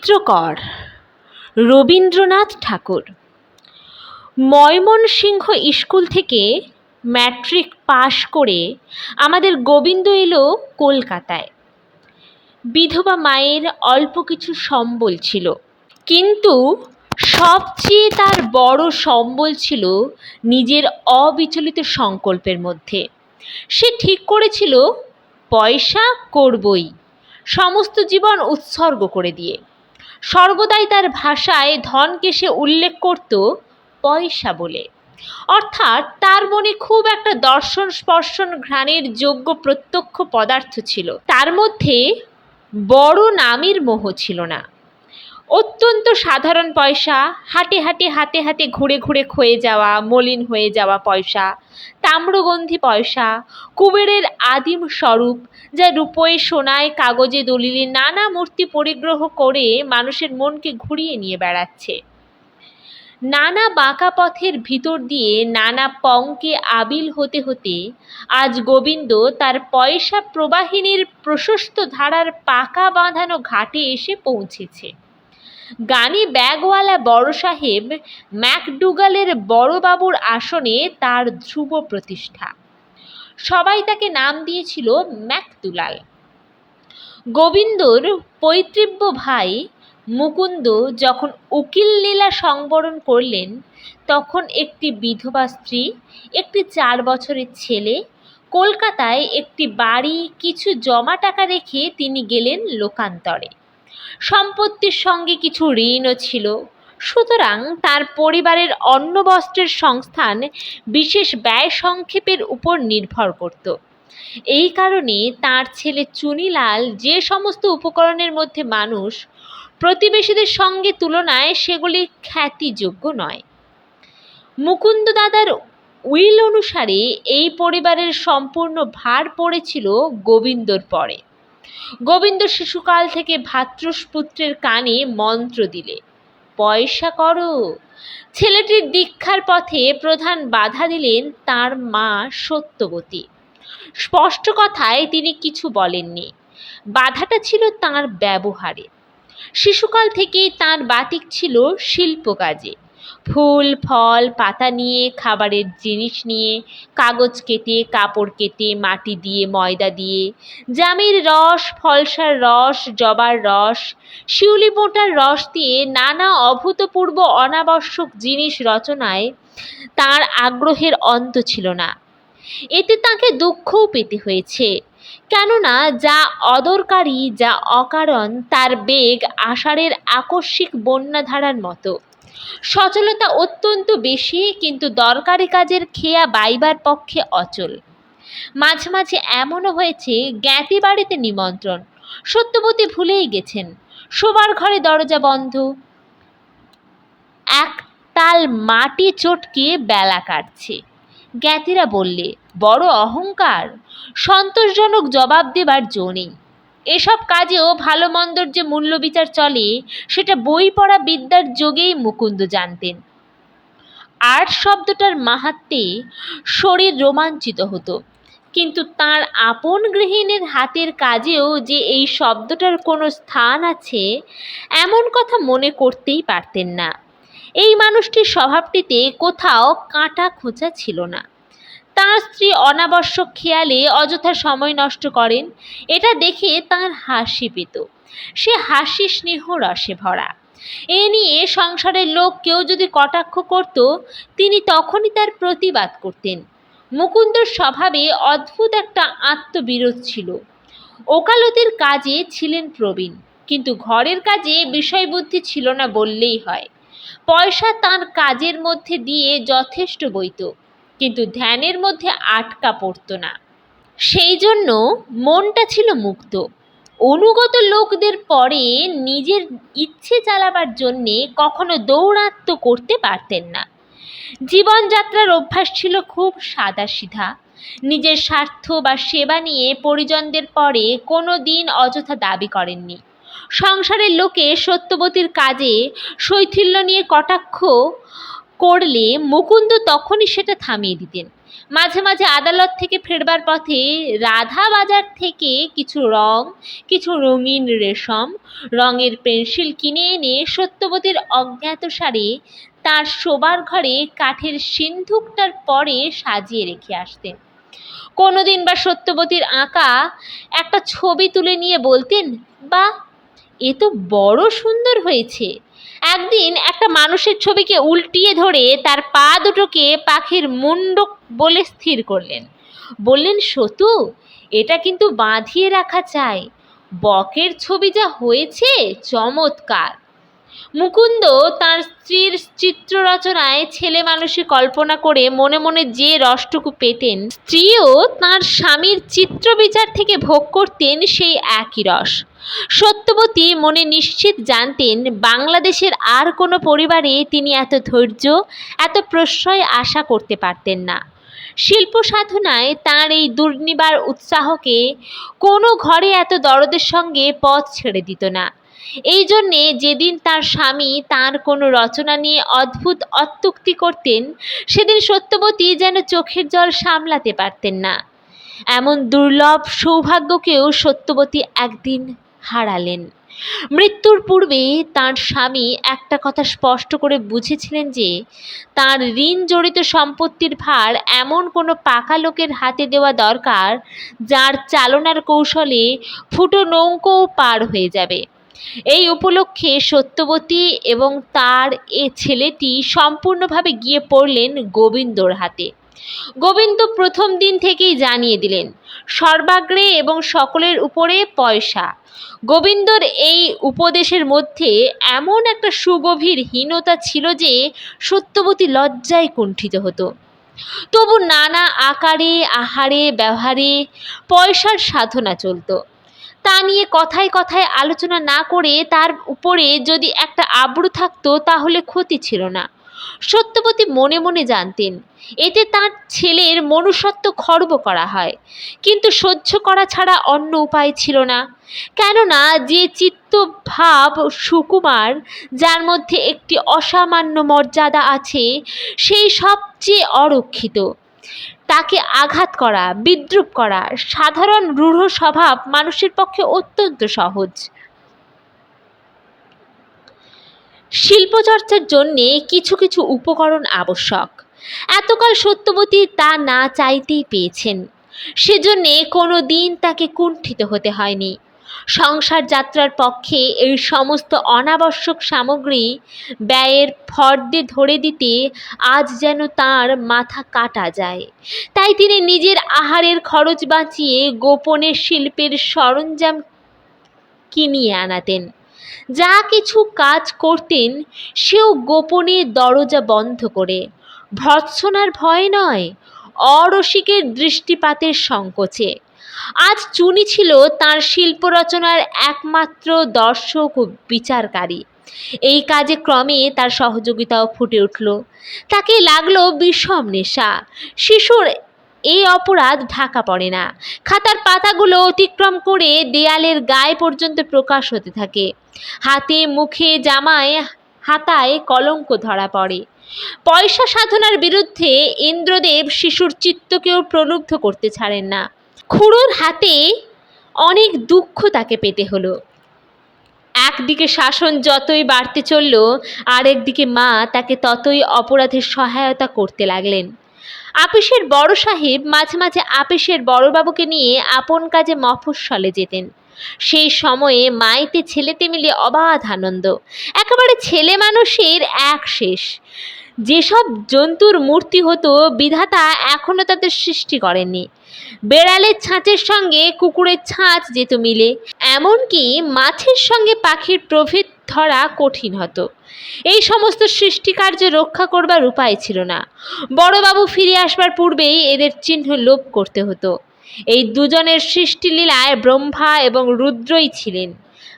চিত্রকর রবীন্দ্রনাথ ঠাকুর। ময়মনসিংহ স্কুল থেকে ম্যাট্রিক পাশ করে আমাদের গোবিন্দ এলো কলকাতায়। বিধবা মায়ের অল্প কিছু সম্বল ছিল, কিন্তু সবচেয়ে তার বড় সম্বল ছিল নিজের অবিচলিত সংকল্পের মধ্যে। সে ঠিক করেছিল পয়সা করবই, সমস্ত জীবন উৎসর্গ করে দিয়ে। সর্বদাই তার ভাষায় ধনকে সে উল্লেখ করত পয়সা বলে। অর্থাৎ তার মনে খুব একটা দর্শন স্পর্শন ঘ্রাণের যোগ্য প্রত্যক্ষ পদার্থ ছিল, তার মধ্যে বড় নামের মোহ ছিল না। অত্যন্ত সাধারণ পয়সা, হাটে হাটে ঘুরে ঘুরে ক্ষয়ে যাওয়া, মলিন হয়ে যাওয়া পয়সা, তাম্রগন্ধি পয়সা, কুবেরের আদিম স্বরূপ, যা রূপোয় সোনায় কাগজে দলিলে নানা মূর্তি পরিগ্রহ করে মানুষের মনকে ঘুরিয়ে নিয়ে বেড়াচ্ছে। নানা বাঁকা পথের ভিতর দিয়ে নানা পঙ্কে আবিল হতে হতে আজ গোবিন্দ তার পয়সা প্রবাহিনীর প্রশস্ত ধারার পাকা বাঁধানো ঘাটে এসে পৌঁছেছে। গানি ব্যাগওয়ালা বড় সাহেব ম্যাকডুগালের বড়বাবুর আসনে তার ধ্রুব প্রতিষ্ঠা। সবাই তাকে নাম দিয়েছিল ম্যাকদুলাল। গোবিন্দর পৈতৃব্য ভাই মুকুন্দ যখন উকিল লীলা সংবরণ করলেন, তখন একটি বিধবা স্ত্রী, একটি 4 বছরের ছেলে, কলকাতায় একটি বাড়ি, কিছু জমা টাকা রেখে তিনি গেলেন লোকান্তরে। সম্পত্তির সঙ্গে কিছু ঋণও ছিল, সুতরাং তার পরিবারের অন্ন বস্ত্রের সংস্থান বিশেষ ব্যয় সংক্ষেপের উপর নির্ভর করত। এই কারণে তার ছেলে চুনিলাল যে সমস্ত উপকরণের মধ্যে মানুষ, প্রতিবেশীদের সঙ্গে তুলনায় সেগুলি খ্যাতিযোগ্য নয়। মুকুন্দ দাদার উইল অনুসারে এই পরিবারের সম্পূর্ণ ভার পড়েছিল গোবিন্দর পরে। গোবিন্দ শিশুকাল থেকে ভ্রাতুষ্পুত্রের কানে মন্ত্র দিলে, পয়সা করো। ছেলেটির দীক্ষার পথে প্রধান বাধা দিলেন তার মা সত্যবতী। স্পষ্ট কথায় তিনি কিছু বলেননি, বাধাটা ছিল তাঁর ব্যবহারে। শিশুকাল থেকেই তাঁর বাতিক ছিল শিল্প কাজে, ফুল ফল পাতা নিয়ে, খাবারের জিনিস নিয়ে, কাগজ কেটে, কাপড় কেটে, মাটি দিয়ে, ময়দা দিয়ে, জামের রস, ফলসার রস, জবার রস, শিউলি বোঁটার রস দিয়ে নানা অভূতপূর্ব অনাবশ্যক জিনিস রচনায় তাঁর আগ্রহের অন্ত ছিল না। এতে তাঁকে দুঃখও পেতে হয়েছে, কেননা যা অদরকারি, যা অকারণ, তার বেগ আষাঢ়ের আকস্মিক বন্যাধারার মতো। সচলতা অত্যন্ত বেশি, কিন্তু দরকারি কাজের খেয়া বাইবার পক্ষে অচল। মাঝে মাঝে এমনও হয়েছে জ্ঞাতি বাড়িতে নিমন্ত্রণ, সত্যবতী ভুলেই গেছেন, শোবার ঘরে দরজা বন্ধ, একতাল মাটি চটকে বেলা কাটছে। জ্ঞাতিরা বললে, বড় অহংকার। সন্তোষজনক জবাব দেবার জো নেই। এসব কাজেও ভালো মন্দর যে মূল্য বিচার চলে, সেটা বই পড়া বিদ্যার যোগেই মুকুন্দ জানতেন। আর্ট শব্দটার মাহাত্ম্যে শরীর রোমাঞ্চিত হতো, কিন্তু তাঁর আপন গৃহিণীর হাতের কাজেও যে এই শব্দটার কোনো স্থান আছে, এমন কথা মনে করতেই পারতেন না। এই মানুষটির স্বভাবটিতে কোথাও কাঁটা খোঁচা ছিল না। তাঁর স্ত্রী অনাবশ্যক খেয়ালে অযথা সময় নষ্ট করেন, এটা দেখে তাঁর হাসি পেত। সে হাসি স্নেহ রসে ভরা। এ নিয়ে সংসারের লোক কেউ যদি কটাক্ষ করত, তিনি তখনই তার প্রতিবাদ করতেন। মুকুন্দর স্বভাবে অদ্ভুত একটা আত্মবিরোধ ছিল। ওকালতির কাজে ছিলেন প্রবীণ, কিন্তু ঘরের কাজে বিষয়বুদ্ধি ছিল না বললেই হয়। পয়সা তাঁর কাজের মধ্যে দিয়ে যথেষ্ট বইত, কিন্তু ধ্যানের মধ্যে আটকা পড়ত না। সেই জন্য মনটা ছিল মুক্ত। অনুগত লোকদের পরে নিজের ইচ্ছে চালাবার জন্যে কখনো দৌরাত্ম্য করতে পারতেন না। জীবনযাত্রার অভ্যাস ছিল খুব সাদাসিধা। নিজের স্বার্থ বা সেবা নিয়ে পরিজনদের পরে কোনো দিন অযথা দাবি করেননি। সংসারের লোকে সত্যবতীর কাজে শৈথিল্য নিয়ে কটাক্ষ করলে মুকুন্দ তখনই সেটা থামিয়ে দিতেন। মাঝে মাঝে আদালত থেকে ফেরবার পথে রাধা বাজার থেকে কিছু রঙিন রেশম রঙের পেন্সিল কিনে এনে সত্যবতীর অজ্ঞাতসারে তার শোবার ঘরে কাঠের সিন্ধুকটার পরে সাজিয়ে রেখে আসতেন। কোনোদিন বা সত্যবতীর আঁকা একটা ছবি তুলে নিয়ে বলতেন, বাহ, এ তো বড় সুন্দর হয়েছে। একদিন একটা মানুষের ছবিকে উল্টিয়ে ধরে তার পা দুটোকে পাখির মুন্ডক বলে স্থির করলেন। বললেন, সতু, এটা কিন্তু বাঁধিয়ে রাখা চাই। বকের ছবি যা হয়েছে, চমৎকার। মুকুন্দ তার স্ত্রীর চিত্র রচনায় ছেলে মানুষই কল্পনা করে মনে মনে যে রসটুকু পেতেন, স্ত্রীও তাঁর স্বামীর চিত্র বিচার থেকে ভোগ করতেন সেই একই রস। সত্যবতী মনে নিশ্চিত জানতেন, বাংলাদেশের আর কোনো পরিবারে তিনি এত ধৈর্য, এত প্রশ্রয় আশা করতে পারতেন না। শিল্প সাধনায় তাঁর এই দুর্নিবার উৎসাহকে কোনো ঘরে এত দরদের সঙ্গে পথ ছেড়ে দিত না। এই জন্যে যেদিন তার স্বামী তাঁর কোনো রচনা নিয়ে অদ্ভুত অত্যুক্তি করতেন, সেদিন সত্যবতী যেন চোখের জল সামলাতে পারতেন না। এমন দুর্লভ সৌভাগ্যকেও সত্যবতী একদিন হারালেন। মৃত্যুর পূর্বে তাঁর স্বামী একটা কথা স্পষ্ট করে বুঝেছিলেন যে, তাঁর ঋণ জড়িত সম্পত্তির ভার এমন কোনো পাকা লোকের হাতে দেওয়া দরকার, যার চালনার কৌশলে ফুটো নৌকোও পার হয়ে যাবে। এই উপলক্ষে সত্যবতী এবং তার এ ছেলেটি সম্পূর্ণভাবে গিয়ে পড়লেন গোবিন্দর হাতে। গোবিন্দ প্রথম দিন থেকেই জানিয়ে দিলেন, সর্বাগ্রে এবং সকলের উপরে পয়সা। গোবিন্দর এই উপদেশের মধ্যে এমন একটা সুগভীর হীনতা ছিল যে সত্যবতী লজ্জায় কুণ্ঠিত হতো। তবু নানা আকারে আহারে ব্যবহারে পয়সার সাধনা চলত। তা নিয়ে কথায় কথায় আলোচনা না করে তার উপরে যদি একটা আব্রু থাকতো, তাহলে ক্ষতি ছিল না। সত্যবতী মনে মনে জানতেন, এতে তার ছেলের মনুষ্যত্ব খর্ব করা হয়, কিন্তু সহ্য করা ছাড়া অন্য উপায় ছিল না। কেননা যে চিত্তভাব সুকুমার, যার মধ্যে একটি অসামান্য মর্যাদা আছে, সেই সবচেয়ে অরক্ষিত। তাকে আঘাত করা, বিদ্রূপ করা সাধারণ রূঢ় স্বভাব মানুষের পক্ষে অত্যন্ত সহজ। শিল্পচর্চার জন্যে কিছু কিছু উপকরণ আবশ্যক। এতকাল সত্যবতী তা না চাইতেই পেয়েছেন, সেজন্যে কোনো দিন তাকে কুণ্ঠিত হতে হয়নি। সংসার যাত্রার পক্ষে এই সমস্ত অনাবশ্যক সামগ্রী ব্যয়ের ফর্দে ধরে দিতে আজ যেন তাঁর মাথা কাটা যায়। তাই তিনি নিজের আহারের খরচ বাঁচিয়ে গোপনে শিল্পের সরঞ্জাম কিনিয়ে আনাতেন। যা কিছু কাজ করতেন, সেও গোপনে দরজা বন্ধ করে। ভর্ৎসনার ভয় নয়, অরসিকের দৃষ্টিপাতের সংকোচে। আজ চুনি ছিল তাঁর শিল্প রচনার একমাত্র দর্শক ও বিচারকারী। এই কাজে ক্রমে তার সহযোগিতাও ফুটে উঠল। তাকে লাগলো বিষম নেশা। শিশুর এই অপরাধ ঢাকা পড়ে না। খাতার পাতাগুলো অতিক্রম করে দেয়ালের গায়ে পর্যন্ত প্রকাশ হতে থাকে। হাতে মুখে জামায় হাতায় কলঙ্ক ধরা পড়ে। পয়সা সাধনার বিরুদ্ধে ইন্দ্রদেব শিশুর চিত্তকেও প্রলুব্ধ করতে ছাড়েন না। খুড়োর হাতে অনেক দুঃখ তাকে পেতে হলো। একদিকে শাসন যতই বাড়তে চলল, আরেকদিকে মা তাকে ততই অপরাধের সহায়তা করতে লাগলেন। আপিসের বড় সাহেব মাঝে মাঝে আপিসের বড়বাবুকে নিয়ে আপন কাজে মফস্বলে যেতেন। সেই সময়ে মাইতে ছেলেতে মিলে অবাধ আনন্দ। একেবারে ছেলে মানুষের এক শেষ। যেসব জন্তুর মূর্তি হতো, বিধাতা এখনো তাদের সৃষ্টি করেননি। বেড়ালের ছাঁচের সঙ্গে কুকুরের ছাঁচ যেত মিলে, এমনকি মাছের সঙ্গে পাখির প্রভেদ ধরা কঠিন হতো। এই সমস্ত সৃষ্টিকার্য রক্ষা করবার উপায় ছিল না। বড়বাবু ফিরে আসবার পূর্বেই এদের চিহ্ন লোপ করতে হতো। এই দুজনের সৃষ্টিলীলায় ব্রহ্মা এবং রুদ্রই ছিলেন।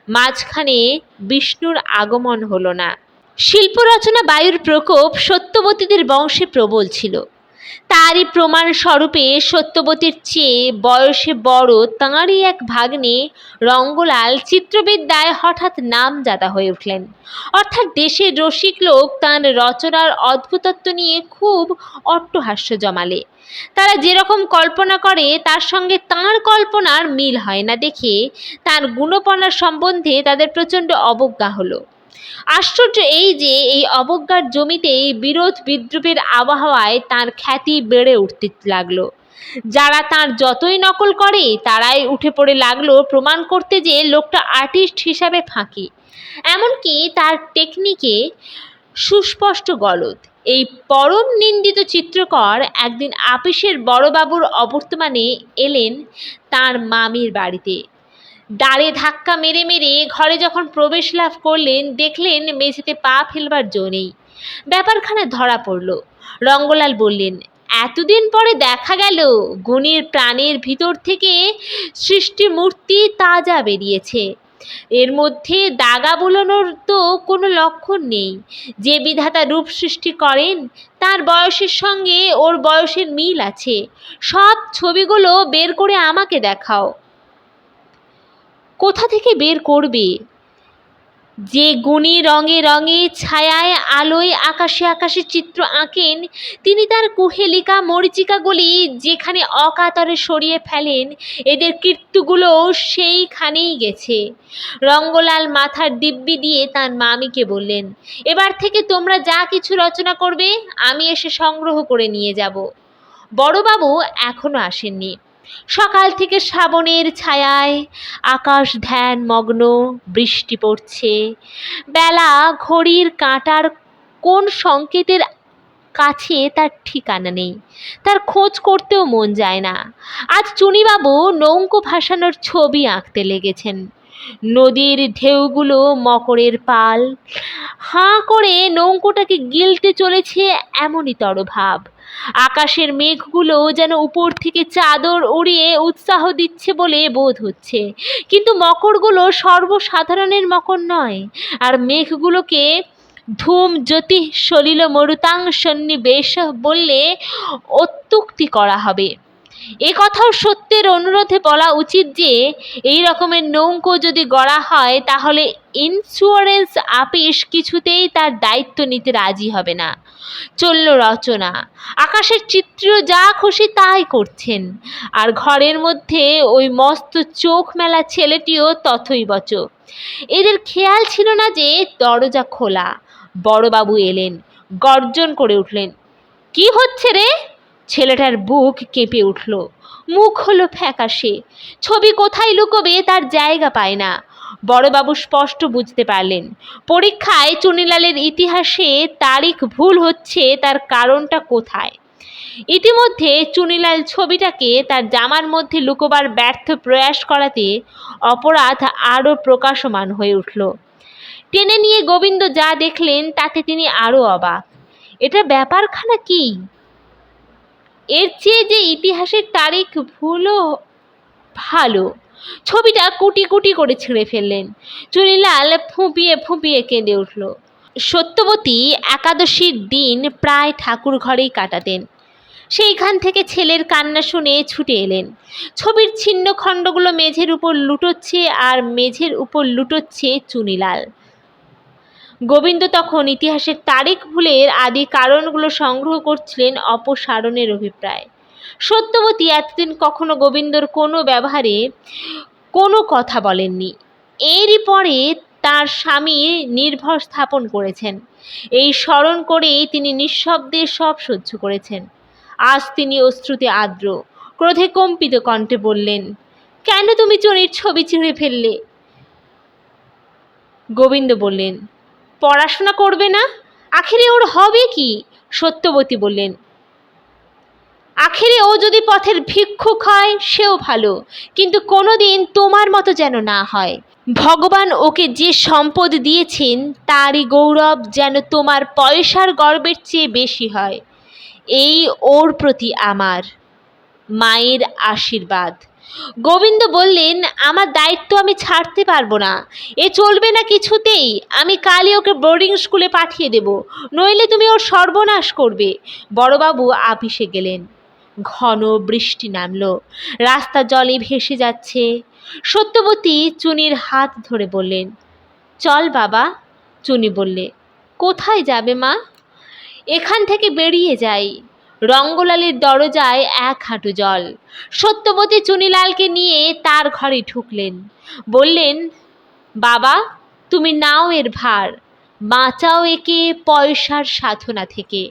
মাঝখানে বিষ্ণুর আগমন হলো না। শিল্প রচনা বায়ুর প্রকোপ সত্যবতীদের বংশে প্রবল ছিল। তারই প্রমাণ স্বরূপে সত্যবতীর চেয়ে বয়সে বড় তাঁরই এক ভাগ্নে রঙ্গলাল চিত্রবিদ্যায় হঠাৎ নামজাদা হয়ে উঠলেন। অর্থাৎ দেশের রসিক লোক তাঁর রচনার অদ্ভুতত্ব নিয়ে খুব অট্টহাস্য জমালে। তারা যেরকম কল্পনা করে তার সঙ্গে তাঁর কল্পনার মিল হয় না দেখে তাঁর গুণপনার সম্বন্ধে তাদের প্রচণ্ড অবজ্ঞা হলো। আশ্চর্য এই যে এই অবজ্ঞার জমিতেই বিরোধ বিদ্রুপের আবহাওয়ায় তাঁর খ্যাতি বেড়ে উঠতে লাগলো। যারা তাঁর যতই নকল করে তারাই উঠে পড়ে লাগলো প্রমাণ করতে যে লোকটা আর্টিস্ট হিসাবে ফাঁকি, এমনকি তার টেকনিকে সুস্পষ্ট গলদ। এই পরম নিন্দিত চিত্রকর একদিন আপিসের বড়বাবুর অবর্তমানে এলেন তাঁর মামির বাড়িতে। দ্বারে ধাক্কা মেরে মেরে ঘরে যখন প্রবেশ লাভ করলেন দেখলেন মেঝেতে পা ফেলবার জো নেই। ব্যাপারখানা ধরা পড়ল। রঙ্গলাল বললেন, এতদিন পরে দেখা গেল গুণীর প্রাণের ভিতর থেকে সৃষ্টি মূর্তি তাজা বেরিয়েছে। এর মধ্যে দাগা বুলোনোর তো কোনো লক্ষণ নেই। যে বিধাতা রূপ সৃষ্টি করেন তার বয়সের সঙ্গে ওর বয়সের মিল আছে। সব ছবিগুলো বের করে আমাকে দেখাও। কোথা থেকে বের করবে? যে গুণী রঙে রঙে ছায়ায় আলোয় আকাশে আকাশে চিত্র আঁকেন তিনি তার কুহেলিকা মরিচিকাগুলি যেখানে অকাতরে সরিয়ে ফেলেন এদের কীর্তিগুলো সেইখানেই গেছে। রঙ্গলাল মাথার দিব্যি দিয়ে তার মামিকে বললেন, এবার থেকে তোমরা যা কিছু রচনা করবে আমি এসে সংগ্রহ করে নিয়ে যাব। বড়বাবু এখনো আসেননি। সকাল থেকে শ্রাবণের ছায়ায় আকাশ ধ্যান মগ্ন, বৃষ্টি পড়ছে। বেলা ঘড়ির কাঁটার কোন সংকেতের কাছে তার ঠিকানা নেই, তার খোঁজ করতেও মন যায় না। আজ চুনিবাবু নৌকো ভাসানোর ছবি আঁকতে লেগেছেন। নদীর ঢেউগুলো মকরের পাল, হাঁ করে নৌকোটাকে গিলতে চলেছে এমনই তরভাব। আকাশের মেঘগুলো যেন উপর থেকে চাদর উড়িয়ে উৎসাহ দিচ্ছে বলে বোধ হচ্ছে, কিন্তু মকরগুলো সর্বসাধারণের মকর নয়। আর মেঘগুলোকে ধূম জ্যোতি সলিল মরুতাং সন্নিবেশ বললে অত্যুক্তি করা হবে। এ কথাও সত্যের অনুরোধে বলা উচিত যে এই রকমের নৌকো যদি গড়া হয় তাহলে ইন্স্যুরেন্স আপিস কিছুতেই তার দায়িত্ব নিতে রাজি হবে না। চলল রচনা, আকাশের চিত্র যা খুশি তাই করছেন, আর ঘরের মধ্যে ওই মস্ত চোখ মেলা ছেলেটিও তথৈবচ। এদের খেয়াল ছিল না যে দরজা খোলা। বড়বাবু এলেন, গর্জন করে উঠলেন, কি হচ্ছে রে? ছেলেটার বুক কেঁপে উঠল, মুখ হলো ফ্যাকাশে। ছবি কোথায় লুকোবে তার জায়গা পায় না। বড়বাবু স্পষ্ট বুঝতে পারলেন পরীক্ষায় চুনিলালের ইতিহাসে তারিখ ভুল হচ্ছে, তার কারণটা কোথায়। ইতিমধ্যে চুনিলাল ছবিটাকে তার জামার মধ্যে লুকোবার ব্যর্থ প্রয়াস করাতে অপরাধ আরও প্রকাশমান হয়ে উঠল। টেনে নিয়ে গোবিন্দ যা দেখলেন তাতে তিনি আরও অবাক। এটা ব্যাপারখানা কি? এর চেয়ে যে ইতিহাসের তারিখ ভুলও ভালো। ছবিটা কুটি কুটি করে ছিঁড়ে ফেললেন। চুনিলাল ফুঁপিয়ে ফুঁপিয়ে কেঁদে উঠল। সত্যবতী একাদশীর দিন প্রায় ঠাকুর ঘরেই কাটাতেন। সেইখান থেকে ছেলের কান্না শুনে ছুটে এলেন। ছবির ছিন্ন খণ্ডগুলো মেঝের উপর লুটোচ্ছে আর মেঝের উপর লুটোচ্ছে চুনিলাল। গোবিন্দ তখন ইতিহাসের তারিখ ভুলের আদি কারণগুলো সংগ্রহ করছিলেন অপসারণের অভিপ্রায়। সত্যবতী এতদিন কখনো গোবিন্দর কোনো ব্যবহারে কোনো কথা বলেননি। এরই পরে তার স্বামী নির্ভর স্থাপন করেছেন। এই স্মরণ করেই তিনি নিঃশব্দে সব সহ্য করেছেন। আজ তিনি অশ্রুতে আর্দ্র, ক্রোধে কম্পিত কণ্ঠে বললেন, কেন তুমি চুনির ছবি ছিঁড়ে ফেললে? গোবিন্দ বললেন, পড়াশোনা করবে না? আখেরে ওর হবে কি? সত্যবতী বললেন, আখেরে ও যদি পথের ভিক্ষুক হয় সেও ভালো, কিন্তু কোনোদিন তোমার মতো যেন না হয়। ভগবান ওকে যে সম্পদ দিয়েছেন তারই গৌরব যেন তোমার পয়সার গর্বের চেয়ে বেশি হয়। এই ওর প্রতি আমার মায়ের আশীর্বাদ। গোবিন্দ বললেন, আমার দায়িত্ব আমি ছাড়তে পারবো না, এ চলবে না কিছুতেই। আমি কালই ওকে বোর্ডিং স্কুলে পাঠিয়ে দেব, নইলে তুমি ওর সর্বনাশ করবে। বড়বাবু আপিসে গেলেন। ঘন বৃষ্টি নামলো, রাস্তা জলে ভেসে যাচ্ছে। সত্যবতী চুনির হাত ধরে বললেন, চল বাবা। চুনি বললে, কোথায় যাবে মা? এখান থেকে বেরিয়ে যাই। রঙ্গলালের দরজায় 1 হাঁটু জল। সত্যবতী চুনিলালকে নিয়ে তার ঘরে ঢুকলেন। বললেন, বাবা, তুমি নাও এর ভার, বাঁচাও একে পয়সার সাধনা থেকে।